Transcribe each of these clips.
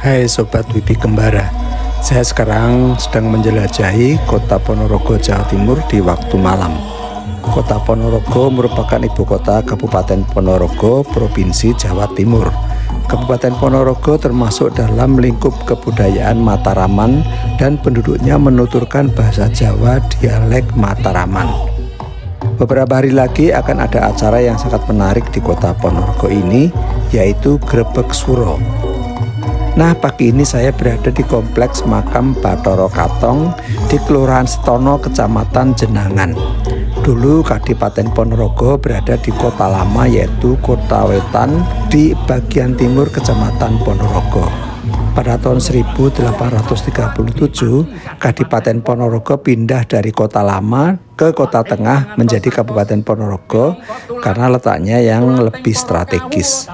Hai Sobat Wibi Kembara, saya sekarang sedang menjelajahi kota Ponorogo, Jawa Timur di waktu malam. Kota Ponorogo merupakan ibu kota Kabupaten Ponorogo, Provinsi Jawa Timur. Kabupaten Ponorogo termasuk dalam lingkup kebudayaan Mataraman dan penduduknya menuturkan bahasa Jawa dialek Mataraman. Beberapa hari lagi akan ada acara yang sangat menarik di kota Ponorogo ini, yaitu Grebeg Suro. Nah, pagi ini saya berada di kompleks makam Bathara Katong di Kelurahan Setono, Kecamatan Jenangan. Dulu Kadipaten Ponorogo berada di kota lama, yaitu Kota Wetan di bagian timur Kecamatan Ponorogo. Pada tahun 1837, Kadipaten Ponorogo pindah dari kota lama ke kota tengah menjadi Kabupaten Ponorogo karena letaknya yang lebih strategis.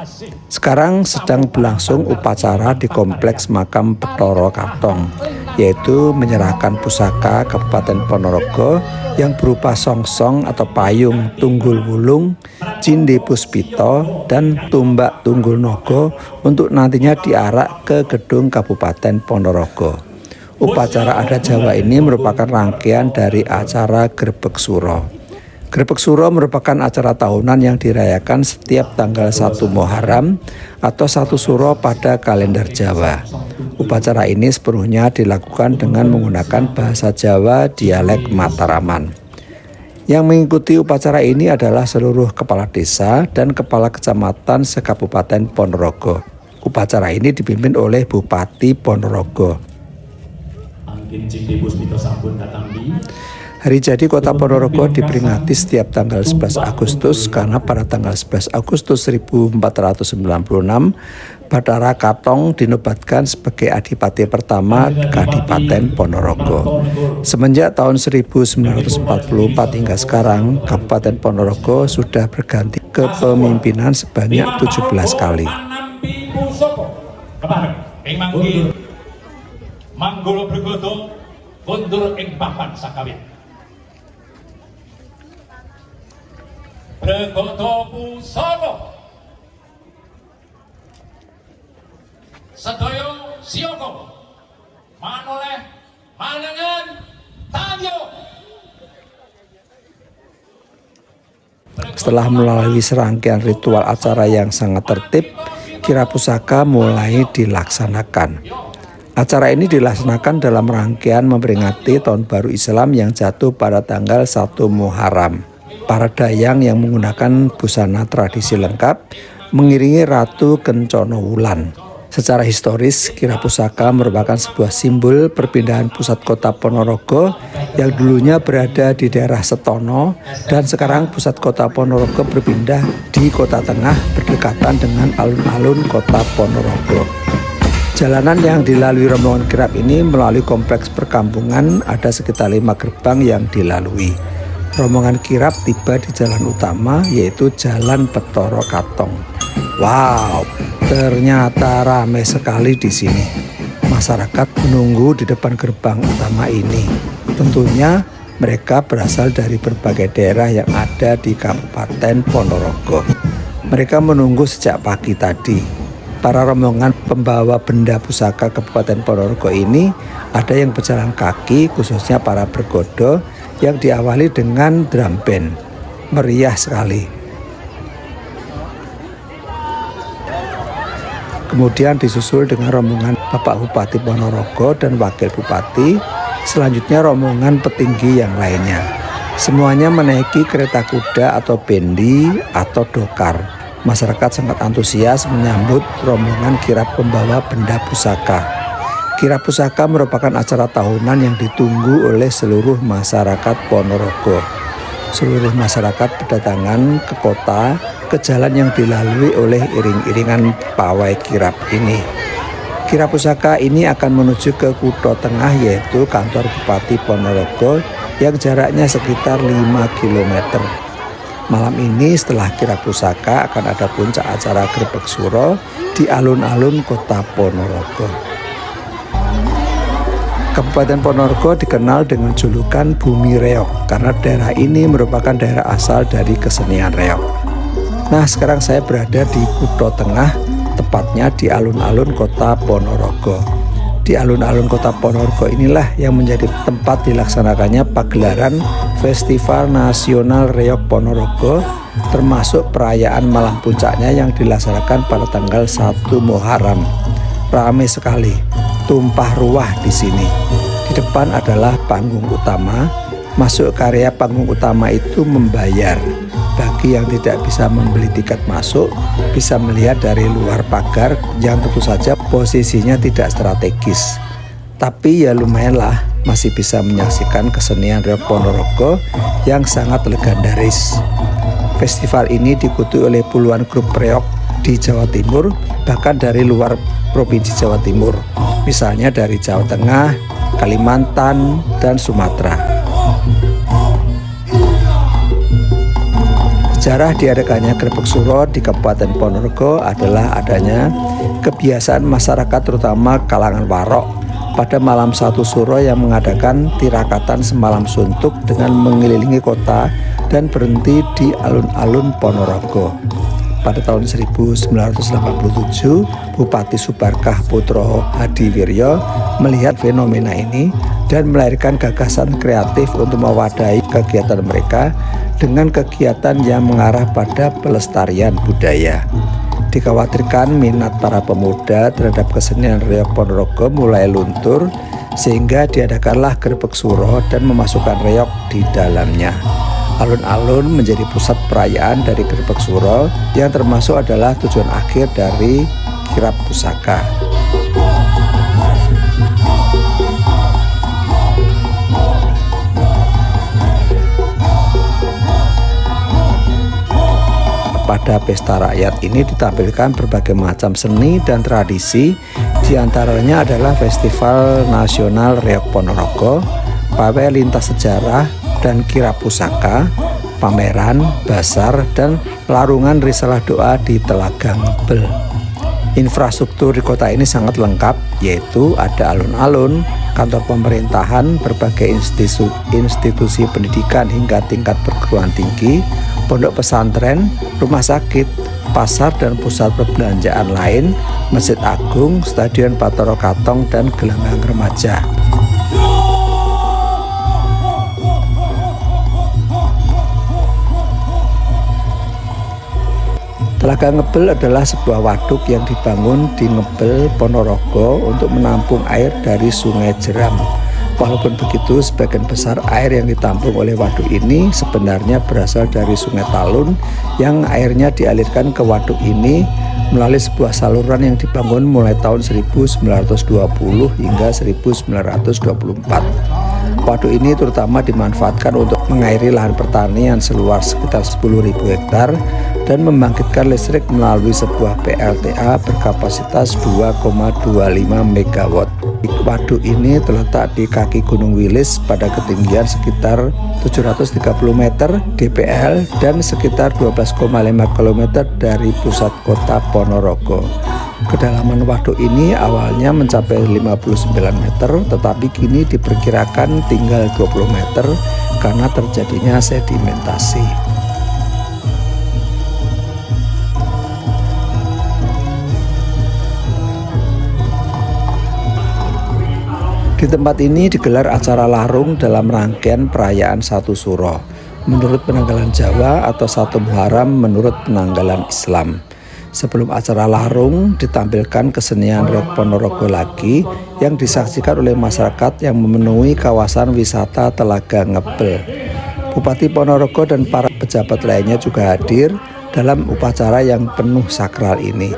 Sekarang sedang berlangsung upacara di kompleks makam Bathara Katong, yaitu menyerahkan pusaka Kabupaten Ponorogo yang berupa songsong atau payung tunggul wulung, cindi puspito, dan tumbak tunggul nogo untuk nantinya diarak ke gedung Kabupaten Ponorogo. Upacara adat Jawa ini merupakan rangkaian dari acara Grebeg Suro. Grebeg Suro merupakan acara tahunan yang dirayakan setiap tanggal 1 Muharram atau 1 Suro pada kalender Jawa. Upacara ini sepenuhnya dilakukan dengan menggunakan bahasa Jawa dialek Mataraman. Yang mengikuti upacara ini adalah seluruh kepala desa dan kepala kecamatan se-Kabupaten Ponorogo. Upacara ini dipimpin oleh Bupati Ponorogo. Hari jadi Kota Ponorogo diperingati setiap tanggal 11 Agustus karena pada tanggal 11 Agustus 1496 Bathara Katong dinobatkan sebagai adipati pertama Kadipaten Ponorogo. Semenjak tahun 1944 hingga sekarang, Kabupaten Ponorogo sudah berganti kepemimpinan sebanyak 17 kali. Manggolo Bregodo kondur ing papan sakawit. Bregodo pusaka sedaya siyaga manoleh manengan tanyo. Setelah melalui serangkaian ritual acara yang sangat tertib, kira pusaka mulai dilaksanakan. Acara ini dilaksanakan dalam rangkaian memperingati Tahun Baru Islam yang jatuh pada tanggal 1 Muharram. Para dayang yang menggunakan busana tradisi lengkap mengiringi Ratu Kencono Wulan. Secara historis, kira pusaka merupakan sebuah simbol perpindahan pusat kota Ponorogo yang dulunya berada di daerah Setono dan sekarang pusat kota Ponorogo berpindah di kota tengah berdekatan dengan alun-alun kota Ponorogo. Jalanan yang dilalui rombongan kirap ini melalui kompleks perkampungan, ada sekitar 5 gerbang yang dilalui. Rombongan kirap tiba di jalan utama, yaitu Jalan Bathara Katong. Wow, ternyata ramai sekali di sini. Masyarakat menunggu di depan gerbang utama ini. Tentunya mereka berasal dari berbagai daerah yang ada di Kabupaten Ponorogo. Mereka menunggu sejak pagi tadi. Para rombongan pembawa benda pusaka Kabupaten Ponorogo ini ada yang berjalan kaki, khususnya para bergodo, yang diawali dengan drum band. Meriah sekali. Kemudian disusul dengan rombongan Bapak Bupati Ponorogo dan Wakil Bupati, selanjutnya rombongan petinggi yang lainnya. Semuanya menaiki kereta kuda atau bendi atau dokar. Masyarakat sangat antusias menyambut rombongan kirap pembawa benda pusaka. Kirap pusaka merupakan acara tahunan yang ditunggu oleh seluruh masyarakat Ponorogo. Seluruh masyarakat berdatangan ke kota, ke jalan yang dilalui oleh iring-iringan pawai kirap ini. Kirap pusaka ini akan menuju ke Kutha Tengah, yaitu kantor Bupati Ponorogo yang jaraknya sekitar 5 km. Malam ini setelah kirap pusaka akan ada puncak acara Grebeg Suro di alun-alun kota Ponorogo. Kabupaten Ponorogo dikenal dengan julukan Bumi Reog karena daerah ini merupakan daerah asal dari kesenian reog. Nah, sekarang saya berada di Kutha Tengah, tepatnya di alun-alun kota Ponorogo. Di alun-alun kota Ponorogo inilah yang menjadi tempat dilaksanakannya pagelaran Festival Nasional Reog Ponorogo, termasuk perayaan malam puncaknya yang dilaksanakan pada tanggal 1 Muharram. Ramai sekali, tumpah ruah di sini. Di depan adalah panggung utama. Masuk ke area panggung utama itu membayar. Bagi yang tidak bisa membeli tiket masuk, bisa melihat dari luar pagar yang tentu saja posisinya tidak strategis. Tapi ya lumayanlah, masih bisa menyaksikan kesenian Reog Ponorogo yang sangat legendaris. Festival ini diikuti oleh puluhan grup reog di Jawa Timur, bahkan dari luar Provinsi Jawa Timur, misalnya dari Jawa Tengah, Kalimantan, dan Sumatera. Sejarah diadakannya Grebeg Suro di Kabupaten Ponorogo adalah adanya kebiasaan masyarakat terutama kalangan warok pada malam 1 Suro yang mengadakan tirakatan semalam suntuk dengan mengelilingi kota dan berhenti di alun-alun Ponorogo. Pada tahun 1987, Bupati Subarkah Putro Hadiwiryo melihat fenomena ini dan melahirkan gagasan kreatif untuk mewadahi kegiatan mereka dengan kegiatan yang mengarah pada pelestarian budaya. Dikhawatirkan minat para pemuda terhadap kesenian Reog Ponorogo mulai luntur, sehingga diadakanlah Grebeg Suro dan memasukkan reog di dalamnya. Alun-alun menjadi pusat perayaan dari Grebeg Suro yang termasuk adalah tujuan akhir dari kirap pusaka. Pada pesta rakyat ini ditampilkan berbagai macam seni dan tradisi, diantaranya adalah Festival Nasional Reog Ponorogo, pawai lintas sejarah dan kirap pusaka, pameran, basar, dan larungan risalah doa di Telaga Ngebel. Infrastruktur di kota ini sangat lengkap, yaitu ada alun-alun, kantor pemerintahan, berbagai institusi pendidikan hingga tingkat perguruan tinggi, pondok pesantren, rumah sakit, pasar dan pusat perbelanjaan lain, masjid agung, stadion Bathara Katong, dan gelanggang remaja. Telaga Ngebel adalah sebuah waduk yang dibangun di Ngebel, Ponorogo untuk menampung air dari Sungai Jeram. Walaupun begitu, sebagian besar air yang ditampung oleh waduk ini sebenarnya berasal dari Sungai Talun yang airnya dialirkan ke waduk ini melalui sebuah saluran yang dibangun mulai tahun 1920 hingga 1924. Waduk ini terutama dimanfaatkan untuk mengairi lahan pertanian seluas sekitar 10.000 hektar dan membangkitkan listrik melalui sebuah PLTA berkapasitas 2,25 MW. Waduk ini terletak di kaki Gunung Wilis pada ketinggian sekitar 730 meter DPL dan sekitar 12,5 km dari pusat kota Ponorogo. Kedalaman waduk ini awalnya mencapai 59 meter, tetapi kini diperkirakan tinggal 20 meter karena terjadinya sedimentasi. Di tempat ini digelar acara larung dalam rangkaian perayaan 1 Suro menurut penanggalan Jawa atau 1 Muharram menurut penanggalan Islam. Sebelum acara larung ditampilkan kesenian Reog Ponorogo lagi yang disaksikan oleh masyarakat yang memenuhi kawasan wisata Telaga Ngebel. Bupati Ponorogo dan para pejabat lainnya juga hadir dalam upacara yang penuh sakral ini.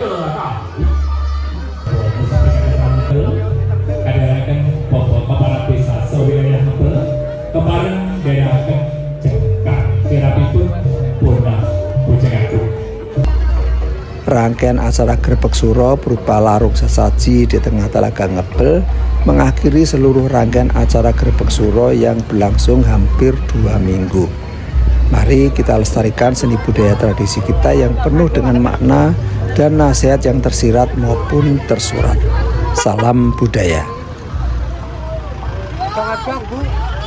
Rangkaian acara Grebeg Suro berupa larung sesaji di tengah Telaga Ngebel mengakhiri seluruh rangkaian acara Grebeg Suro yang berlangsung hampir 2 minggu. Mari kita lestarikan seni budaya tradisi kita yang penuh dengan makna dan nasihat yang tersirat maupun tersurat. Salam budaya. Sangat bagus.